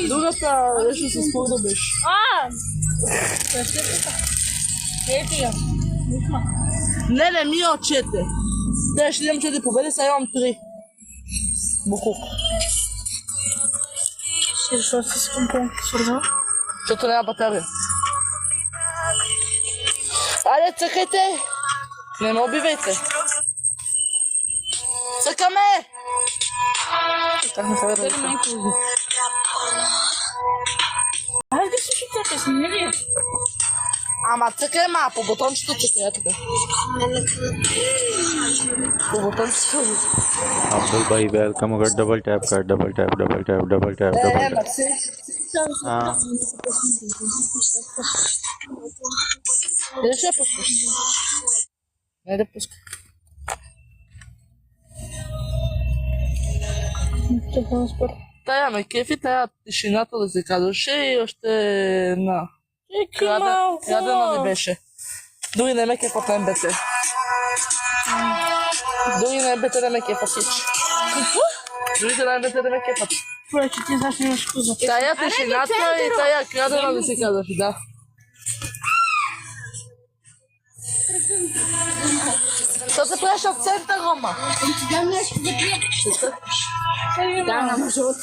Другата нещо с спорда беше. Не ми отчете. Те ще имам 4 победи, сега имам 3. Букук. Защо си с компонента свързал? Защото няма батерия. Айде, цъкайте! Не ме убивайте! Цъкаме! Чакахме сега да видим. Айде си чакай, смели! Ама цъкай по бутончето цъкай, така. По бутончето. अब्दुल भाई वेलकम अगर double tap Мерси. हाँ Къде ще я пускаш? Не да пускай. Тая ме кефи, тая тишината да се казваше и още една. Крадена ли беше? Дори не ме кефът на МБТ. Дори на МБТ не ме кефът хич. Какво? Дори на МБТ не ме кефът. Поръче ти знаеш нещо за Тая тишината и тая крадена ли се казваше, да. Що се правиш от център, Рома? Ти дам нещо за приятел. Да, на мъжот.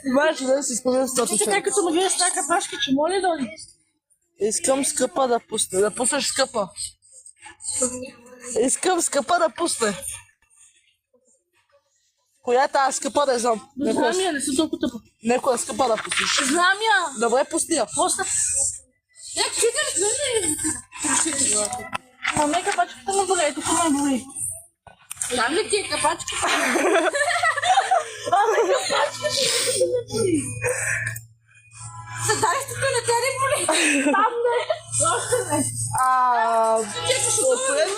Знаеш ли да си спомням с това? Така като ме гледаш тази капашка, че моля да ли? Искам скъпа да пусне. Да пуснеш скъпа. Искам скъпа да пусне. Коя е тази скъпа да знам? Знам я, не съм толкова тъпа. Некоя скъпа да пуснеш. Знам я. Добре, пусни я. Поста. Чакай, ме капачката ме более, тук ме боли. Там ли ти е капачката? Аме капачката ще ме боли. Съдарището не те не боли. Там не. Още не. Отпред.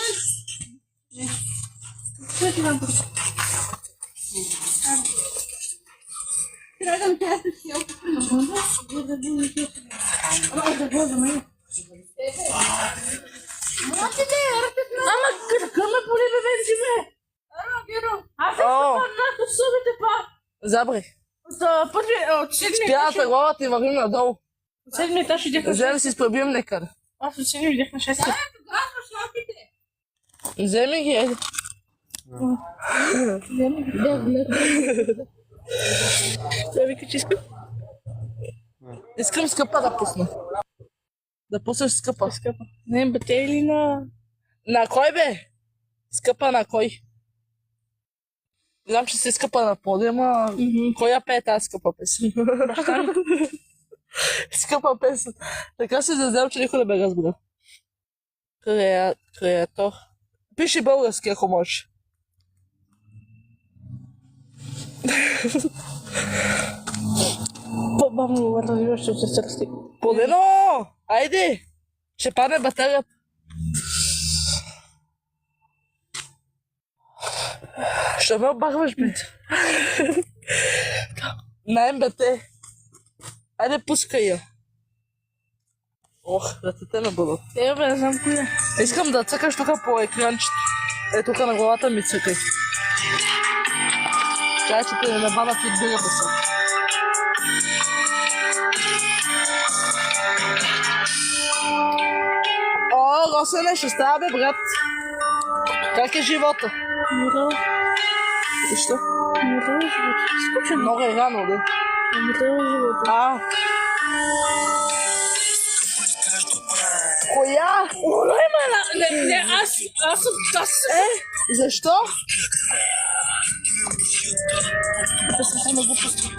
Чакай, ме боли. Трябва да ме тя се сял. Да бъда, ме. Ама кръка ме боли, бе, бе. Аз искам на субите па. Забри. От Спяната главата и вървим надолу. От седми етаж идех на Вземи си спробим некъде. Аз от седми идех на 6. Вземи ги, еди. Тя вика, че искам. Искам скъпа да пусна. Да пуснеш скъпа. Не, МБТ или на... На кой бе? Скъпа на кой? Знам, че си скъпа на подиума. Кой я пее тази скъпа песен? Скъпа песен. Така си зазнам, че никой не бе разбрал. Креатор. Пиши български, ако можеш. По-бавно развиваш, че се сърсти. Подено! Айде! Ще падне батерията. Ще ме обахваш, бе. На МБТ. Айде, пускай я. Ох, ръцете ме бъдат. Бе, не знам коя. Искам да цъкаш тук по екранчето. Е, тук на главата ми цъкай. Чай, че те не бана ти другата са. О, Росене, ще става, бе, брат. Как е живота? Мирал. Защо? Мирал живота. Скучен. Много е рано, да. Мирал живота. Коя? Оно има не, аз съм... Защо? Да се глупости.